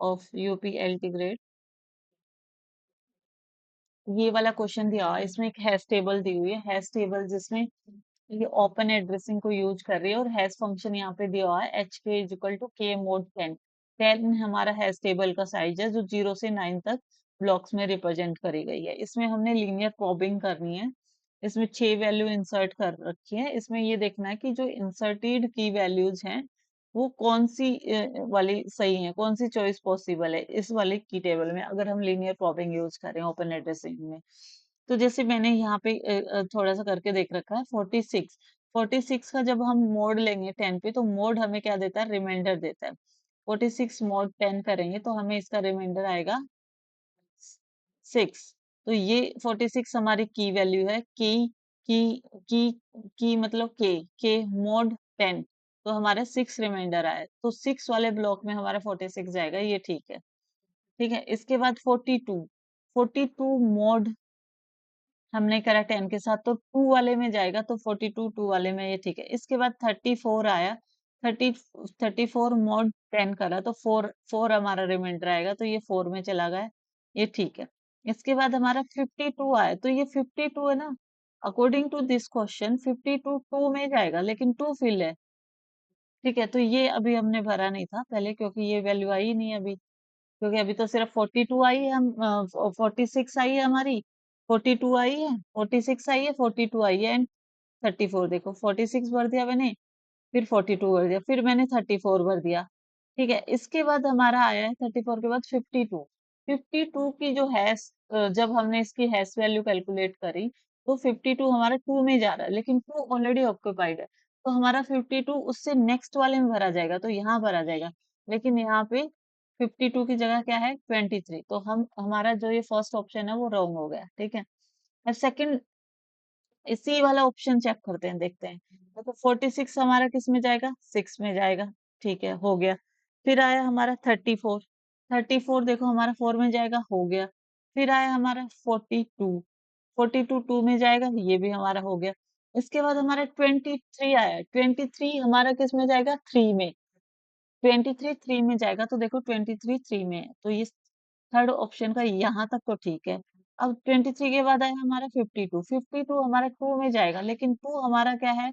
Of UP LT grade. ये वाला question दिया हुआ है, इसमें एक हैश टेबल दी हुई है, हैश टेबल जिसमें ये ओपन एड्रेसिंग को यूज कर रही है, और हैश फंक्शन यहाँ पे दिया हुआ है एच के इज इक्वल टू के मोड 10। 10 हमारा हैश टेबल का साइज है जो 0 से 9 तक ब्लॉक्स में रिप्रेजेंट करी गई है। इसमें हमने लीनियर प्रोबिंग करनी है, इसमें 6 वैल्यू इंसर्ट कर रखी है। इसमें ये देखना है कि जो इंसर्टेड की वैल्यूज हैं वो कौन सी वाली सही है, कौन सी चॉइस पॉसिबल है इस वाले की टेबल में, अगर हम लीनियर प्रोबिंग यूज करें ओपन एड्रेसिंग में। तो जैसे मैंने यहाँ पे थोड़ा सा करके देख रखा है 46। 46 का जब हम मोड लेंगे 10 पे, तो मोड हमें क्या देता है, रिमाइंडर देता है। 46 मोड 10 करेंगे तो हमें इसका रिमाइंडर आएगा 6। तो ये 46 हमारी की वैल्यू है। की की की मतलब के मोड 10, तो हमारे 6 रिमाइंडर आए, तो 6 वाले ब्लॉक में हमारा 46 जाएगा, ये ठीक है। ठीक है, इसके बाद 42। 42 मोड हमने करा 10 के साथ, तो 2 वाले में जाएगा, तो 42 2 वाले में, ये ठीक है। इसके बाद 34 आया। 30 34 मोड 10 करा, तो 4 4 हमारा रिमाइंडर आएगा, तो ये 4 में चला गया, ये ठीक है। इसके बाद हमारा 52 आया, तो ये 52 है ना, अकॉर्डिंग टू दिस क्वेश्चन 52 2 में जाएगा, लेकिन 2 फिल है। ठीक है, तो ये अभी हमने भरा नहीं था पहले, क्योंकि ये वैल्यू आई नहीं अभी, क्योंकि अभी तो सिर्फ 42 आई है, हम 46 आई है हमारी, 42 आई है, 46 आई है, 42 आई है, एंड 34। देखो 46 भर दिया मैंने, फिर 42 भर दिया, फिर मैंने 34 भर दिया। ठीक है, इसके बाद हमारा आया है 34 के बाद 52। 52 की जो हैश, जब हमने इसकी हैश वैल्यू कैलकुलेट करी, तो 52 हमारा 2 में जा रहा है, लेकिन 2 ऑलरेडी ऑक्यूपाइड है, तो हमारा 52 उससे नेक्स्ट वाले में भरा जाएगा, तो यहाँ भरा जाएगा। लेकिन यहाँ पे 52 की जगह क्या है, 23, तो हम हमारा जो ये फर्स्ट ऑप्शन है वो रॉन्ग हो गया। ठीक है, अब सेकंड, इसी वाला ऑप्शन चेक करते हैं, देखते हैं। तो 46 हमारा किस में जाएगा, 6 में जाएगा। ठीक है, हो गया। फिर आया हमारा 34। 34 देखो हमारा 4 में जाएगा, हो गया। फिर आया हमारा 42। 42 2 में जाएगा, ये भी हमारा हो गया। इसके बाद हमारा 23 आया। 23 हमारा किस में जाएगा, 3 में। 23 3 में जाएगा, तो देखो 23 3 में है, तो ये थर्ड ऑप्शन का यहाँ तक तो ठीक है। अब 23 के बाद आया हमारा 52। 52 हमारा 2 में जाएगा, लेकिन 2 हमारा क्या है,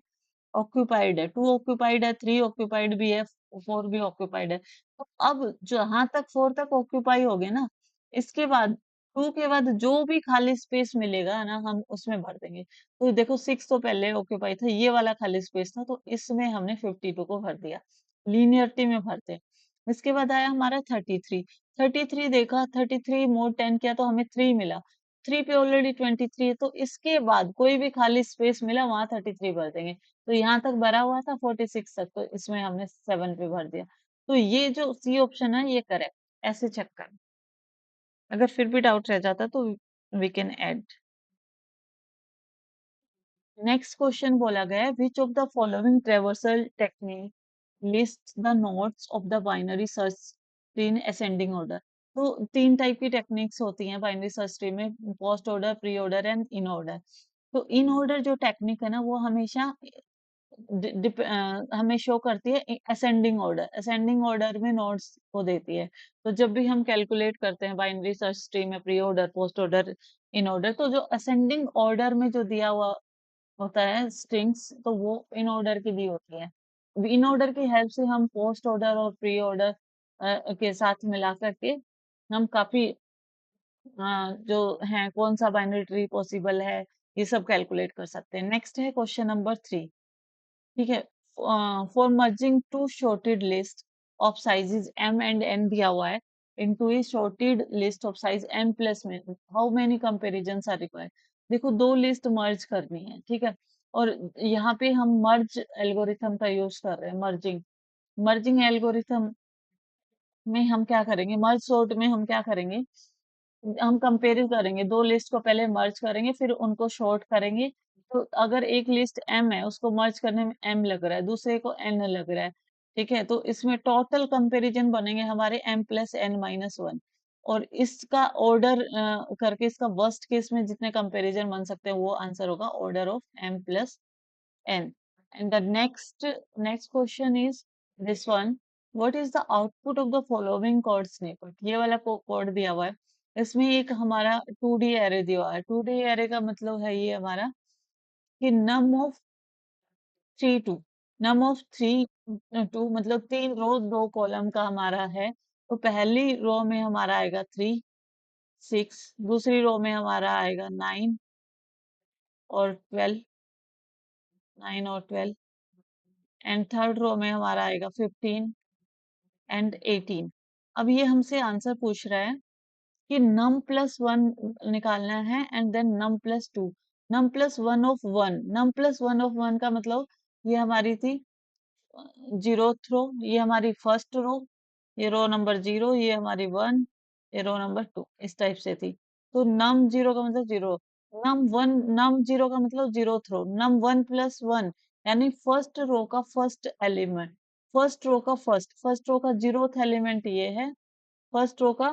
ऑक्यूपाइड है। 2 ऑक्यूपाइड है, 3 ऑक्यूपाइड भी है, 4 भी ऑक्यूपाइड है। तो अब जहां तक 4 तक ऑक्यूपाई हो गए ना, इसके बाद 2 के बाद जो भी खाली स्पेस मिलेगा ना, हम उसमें भर देंगे। तो देखो 6 तो पहले ऑक्यूपाई था, ये वाला खाली स्पेस था, तो इसमें हमने 52 को भर दिया, लीनियरिटी में भरते हैं। इसके बाद आया हमारा 33। 33 देखा, 33 मोड 10 किया, तो हमें 3 मिला। 3 पे ऑलरेडी 23 है, तो इसके बाद कोई भी खाली स्पेस मिला वहां 33 भर देंगे। तो यहाँ तक भरा हुआ था 46 तक, तो इसमें हमने 7 पे भर दिया। तो ये जो सी ऑप्शन है ये करेक्ट, ऐसे चेक कर। अगर फिर भी डाउट रह जाता तो we can add. Next question बोला गया है, which of the following traversal technique list the nodes of the binary search tree in ascending order. तो 3 टाइप की टेक्निक्स होती हैं बाइनरी सर्च ट्री में, post order, pre order and in order. तो in order जो technique है ना, वो हमेशा हमें शो करती है असेंडिंग ऑर्डर। असेंडिंग ऑर्डर में नोड्स को देती है। तो जब भी हम कैलकुलेट करते हैं बाइनरी सर्च ट्री में, प्री ऑर्डर, पोस्ट ऑर्डर, इन ऑर्डर, तो जो असेंडिंग ऑर्डर में जो दिया हुआ होता है स्ट्रिंग्स, तो वो इन ऑर्डर की दी होती है। इन ऑर्डर की हेल्प से हम पोस्ट ऑर्डर और प्री ऑर्डर के साथ मिला करके हम काफी जो है कौन सा बाइनरी ट्री पॉसिबल है, ये सब कैलकुलेट कर सकते हैं। नेक्स्ट है क्वेश्चन नंबर 3। ठीक है, for merging two sorted list of sizes m and n दिया हुआ है into a sorted list of size m plus में, how many comparisons are required. देखो दो लिस्ट मर्ज करनी है, ठीक है, और यहाँ पे हम मर्ज एल्गोरिथम का यूज कर रहे हैं, मर्जिंग। मर्जिंग एल्गोरिथम में हम क्या करेंगे, मर्ज सॉर्ट में हम क्या करेंगे, हम कंपेयर करेंगे, दो लिस्ट को पहले मर्ज करेंगे, फिर उनको शॉर्ट करेंगे। तो अगर एक लिस्ट m है, उसको मर्ज करने में m लग रहा है, दूसरे को n लग रहा है, ठीक है, तो इसमें टोटल कंपैरिजन बनेंगे हमारे m प्लस n माइनस 1। और इसका ऑर्डर करके इसका वर्स्ट केस में जितने कंपैरिजन बन सकते हैं वो आंसर होगा order of m plus n। And the next next question is this one, what is the output of the following code snippet, ये वाला कोड दिया हुआ है। इसमें एक हमारा 2D एरे दिया हुआ है। 2D एरे का मतलब है ये हमारा कि नम ऑफ 3 2, नम ऑफ 3 2 मतलब 3 रो 2 कॉलम का हमारा है। तो पहली रो में हमारा आएगा 3 6, दूसरी रो में हमारा आएगा 9 और 12, 9 और 12, एंड थर्ड रो में हमारा आएगा 15 एंड 18। अब ये हमसे आंसर पूछ रहा है कि num+1 निकालना है एंड देन num+2, num+1 का मतलब ये हमारी थी 0th रो, ये हमारी फर्स्ट रो, ये रो नंबर 0, ये हमारी 1, ये रो नंबर 2, इस टाइप से थी। तो num 0 का मतलब 0, num 0 का मतलब 0th रो, num1+1 यानी फर्स्ट रो का फर्स्ट एलिमेंट, फर्स्ट रो का 0th एलिमेंट ये है, फर्स्ट रो का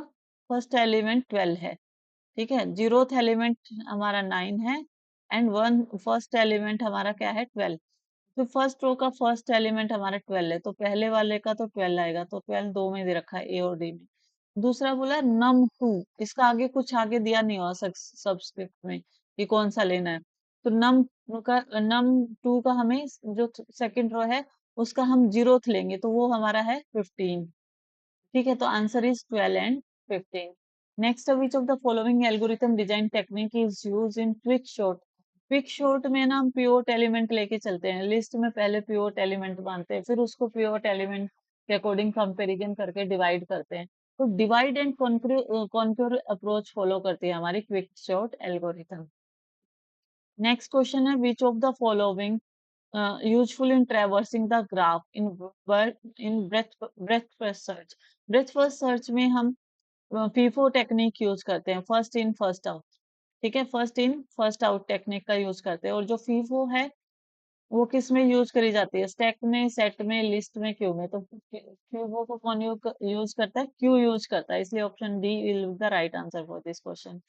फर्स्ट एलिमेंट 12 है। ठीक है, 0th एलिमेंट हमारा 9 है एंड वन फर्स्ट एलिमेंट हमारा क्या है 12। तो फर्स्ट रो का फर्स्ट एलिमेंट हमारा 12 है, तो पहले वाले का तो 12 आएगा, तो 12 दो में दे रखा है, ए और डी में। दूसरा बोला num 2, इसका आगे कुछ आगे दिया नहीं हुआ सबस्क्रिप्ट में कि कौन सा लेना है। तो num 2 का हमें जो सेकंड रो है उसका हम 0th लेंगे, तो वो हमारा है 15। ठीक है, तो answer is 12 and 15। Next, which of the following algorithm design technique is use in quick short. Quick short में ना हम पिवोट एलिमेंट लेके चलते हैं, लिस्ट में पहले पिवोट एलिमेंट मानते हैं, फिर उसको पिवोट एलिमेंट के अकॉर्डिंग कंपैरिजन करके डिवाइड करते हैं। तो divide and conquer approach follow करती है हमारी quick sort algorithm. Next question है, which of the following useful in traversing the graph in breadth first search। breadth first search में हम FIFO टेक्निक यूज करते हैं, फर्स्ट इन फर्स्ट आउट। ठीक है, first in first out technique का use करते हैं। और जो FIFO है वो किस में यूज करी जाती है, स्टैक में, सेट में, लिस्ट में, क्यू में। तो FIFO को कौन यूज करता है, क्यू यूज करता है, इसलिए option D will be the right answer for this question.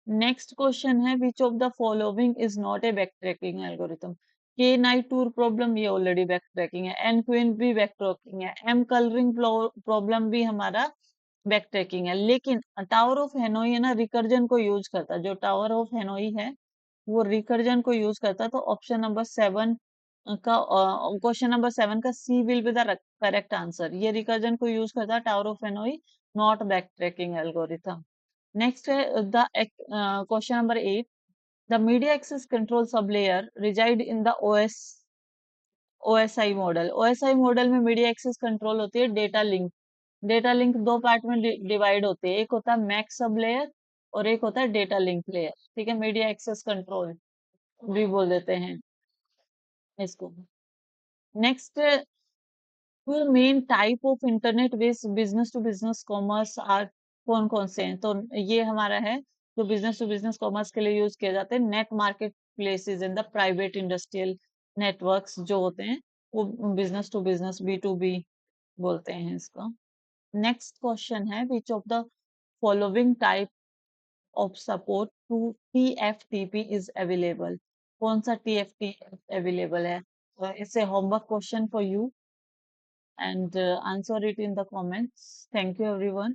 Next question है, which of the following is not a backtracking algorithm. के नाइट टूर प्रॉब्लम ये ऑलरेडी बैकट्रैकिंग है, एन क्वीन भी बैकट्रैकिंग है, M coloring problem भी हमारा backtracking है। लेकिन टावर ऑफ हेनोई है ना, रिकर्जन को यूज करता है। जो टावर ऑफ हेनोई है वो रिकर्जन को यूज करता है। तो ऑप्शन नंबर 7 का क्वेश्चन नंबर 7 का C will be the correct answer. ये रिकर्जन को यूज करता है, tower of Hanoi not backtracking algorithm. Next है the question number 8, the media access control sub layer resides in the OSI model. OSI model में media access control होती है data link. Data link दो part में divide होते हैं, एक होता है मैक सब लेयर और एक होता है डेटा लिंक लेयर। ठीक है, मीडिया एक्सेस कंट्रोल भी बोल देते हैं इसको। Next, two main type of internet based business to business commerce are, कौन कौन से हैं। तो ये हमारा है जो बिजनेस टू बिजनेस कॉमर्स के लिए यूज किए जाते हैं, net market places in the private industrial networks जो होते हैं वो बिजनेस टू बिजनेस B2B बोलते हैं इसको। नेक्स्ट क्वेश्चन है, which of the following type of support to TFTP is available. कौन सा TFTP अवेलेबल है। It's a homework question for you and answer it in the comments. Thank you everyone.